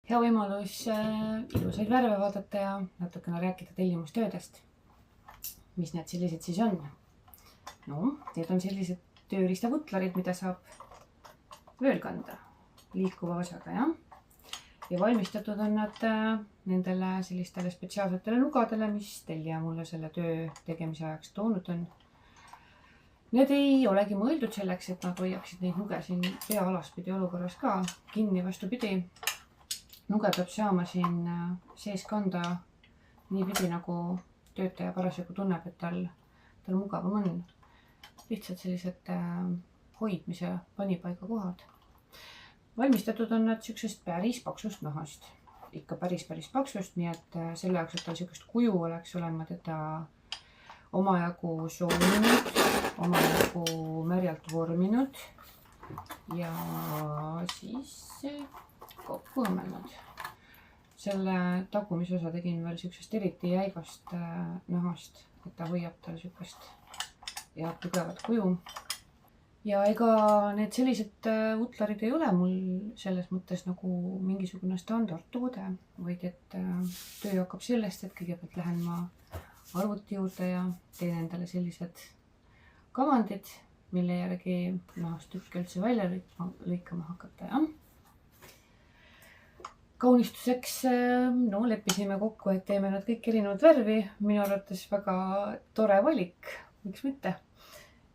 hea võimalus ilusaid värve vaadata ja natukene rääkida tellimustöödest. Mis need sellised siis on? No, need on sellised tööriistavutlarid, mida saab vööl kanda liikuva osaga, jah. Ja valmistatud on nad nendele sellistele spetsiaalsetele nugadele, mis tellija mulle selle töö tegemise ajaks toonud on. Need ei olegi mõeldud selleks, et nad hoiaksid neid nuge siin pea alaspidi olukorras ka kinni, vastupidi. Nuge peab saama siin sees kanda niipidi, nagu töötaja parasjagu tunneb, et tal mugavam on. Lihtsalt sellised hoidmise panipaiga kohad. Valmistatud on nad siuksest päris paksust nahast. Ikka päris paksust, nii et selle jaoks, et tal siukest kuju oleks, olen ma teda omajagu soovinud, omajagu märjalt vorminud ja siis kokku õmmelnud. Selle tagumisosa tegin veel siuksest eriti jäigast nahast, et ta hoiab tal siukest ja tugevat kuju. Ja ega need sellised vutlarid ei ole mul selles mõttes nagu mingisugune standardtoode, vaid et töö hakkab sellest, et kõigepealt lähen ma arvuti juurde ja teen endale sellised kavandid, mille järgi nahast tükke üldse välja lõikama hakata. Ja kaunistuseks leppisime kokku, et teeme nad kõik erinevat värvi. Minu arvates väga tore valik, miks mitte.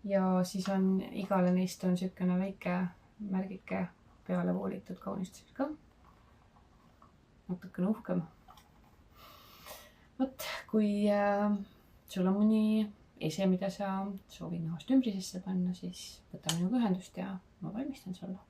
Ja siis on igale neist on siukene väike märgike peale voolitud kaunistuseks ka. Natukene uhkem. Võt, kui sul on mõni ese, mida sa soovid nahast ümbrisesse panna, siis võta minuga ühendust ja ma valmistan sulle.